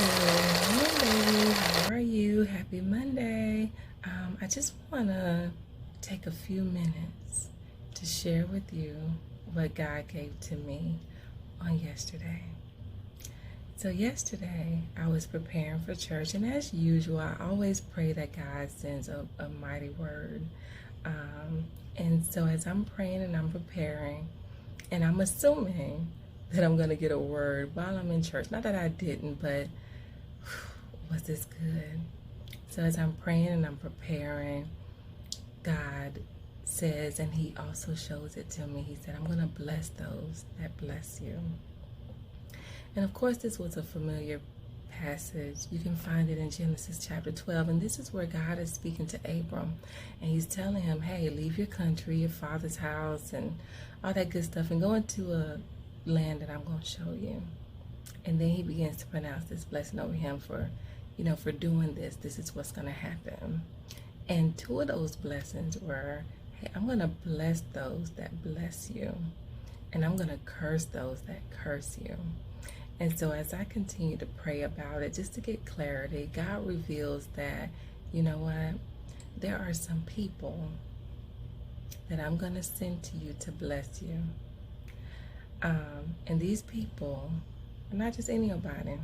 Good morning, how are you? Happy Monday. I just want to take a few minutes to share with you what God gave to me on yesterday. So yesterday I was preparing for church, and as usual, I always pray that God sends a mighty word. And so as I'm praying and I'm preparing, and I'm assuming that I'm going to get a word while I'm in church. Not that I didn't, but was this good? So as I'm praying and I'm preparing, God says, and he also shows it to me, he said, I'm going to bless those that bless you. And of course, this was a familiar passage. You can find it in Genesis chapter 12. And this is where God is speaking to Abram. And he's telling him, hey, leave your country, your father's house, and all that good stuff, and go into a land that I'm going to show you. And then he begins to pronounce this blessing over him for doing this. This is what's going to happen. And two of those blessings were, hey, I'm going to bless those that bless you, and I'm going to curse those that curse you. And so as I continue to pray about it, just to get clarity, God reveals that, you know what, there are some people that I'm going to send to you to bless you. And these people are not just anybody.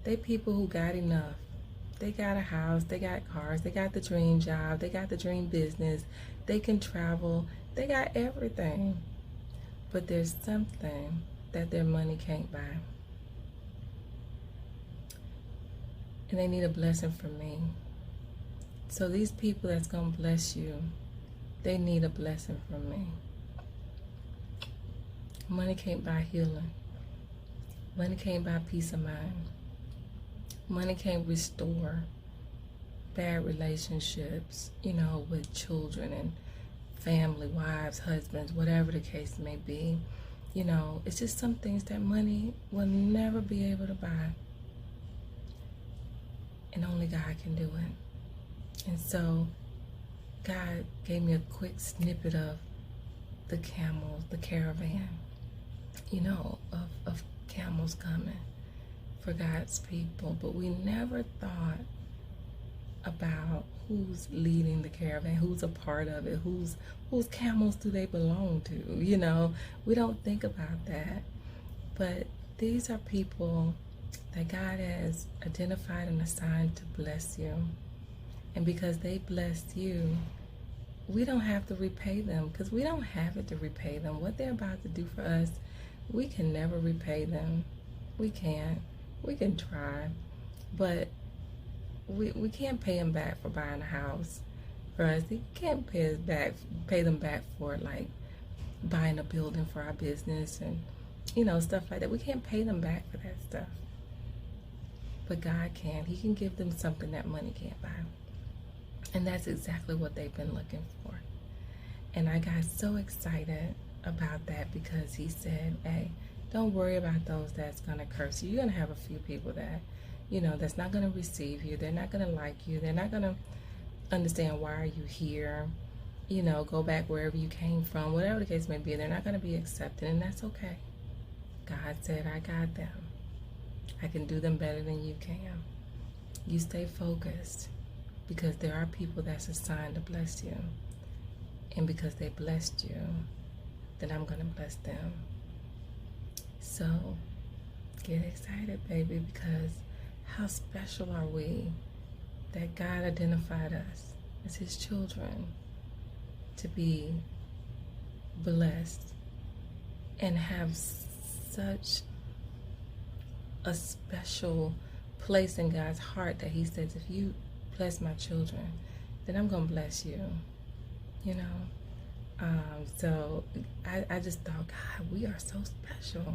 They people who got enough. They got a house, they got cars, they got the dream job, they got the dream business, they can travel, they got everything. But there's something that their money can't buy. And they need a blessing from me. So these people that's going to bless you, they need a blessing from me. Money can't buy healing. Money can't buy peace of mind. Money can't restore bad relationships, with children and family, wives, husbands, whatever the case may be. It's just some things that money will never be able to buy. And only God can do it. And so God gave me a quick snippet of the camels, the caravan, of camels coming for God's people. But we never thought about who's leading the caravan, who's a part of it, whose camels do they belong to. We don't think about that. But these are people that God has identified and assigned to bless you. And because they blessed you, we don't have to repay them, because we don't have it to repay them. What they're about to do for us, we can never repay them. We can't. We can try, but we can't pay them back for buying a house for us. We can't pay them back for like buying a building for our business and stuff like that. We can't pay them back for that stuff. But God can. He can give them something that money can't buy. And that's exactly what they've been looking for. And I got so excited about that because he said, hey, don't worry about those that's going to curse you. You're going to have a few people that, that's not going to receive you. They're not going to like you. They're not going to understand why are you here. Go back wherever you came from. Whatever the case may be, they're not going to be accepted, and that's okay. God said, I got them. I can do them better than you can. You stay focused, because there are people that's assigned to bless you. And because they blessed you, then I'm going to bless them. So get excited, baby, because how special are we that God identified us as his children to be blessed and have such a special place in God's heart that he says, if you bless my children, then I'm going to bless you, So I just thought, God, we are so special.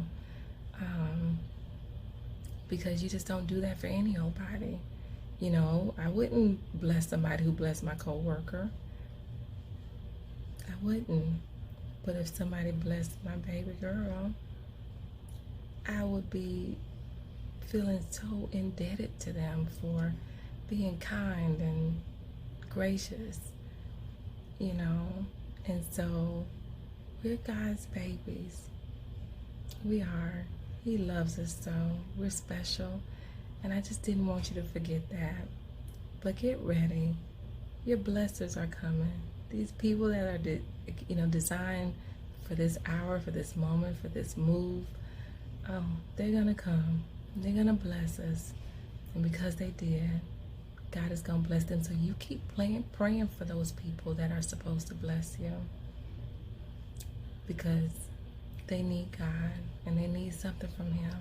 Because you just don't do that for any old body. I wouldn't bless somebody who blessed my coworker. I wouldn't. But if somebody blessed my baby girl, I would be feeling so indebted to them for being kind and gracious, And so we're God's babies. We are. He loves us so. We're special. And I just didn't want you to forget that. But get ready. Your blessers are coming. These people that are, designed for this hour, for this moment, for this move, they're going to come. They're going to bless us. And because they did, God is going to bless them. So you keep praying for those people that are supposed to bless you. Because they need God and they need something from Him.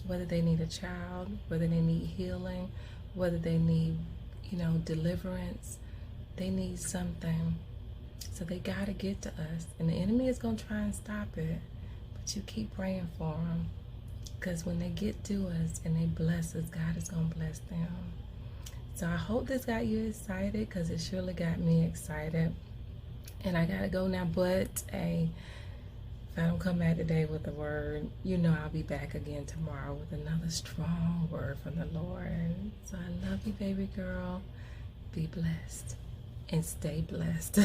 Whether they need a child, whether they need healing, whether they need, deliverance, they need something. So they got to get to us. And the enemy is going to try and stop it. But you keep praying for them. Because when they get to us and they bless us, God is going to bless them. So I hope this got you excited, because it surely got me excited. And I got to go now, but hey, if I don't come back today with a word, I'll be back again tomorrow with another strong word from the Lord. So I love you, baby girl. Be blessed and stay blessed.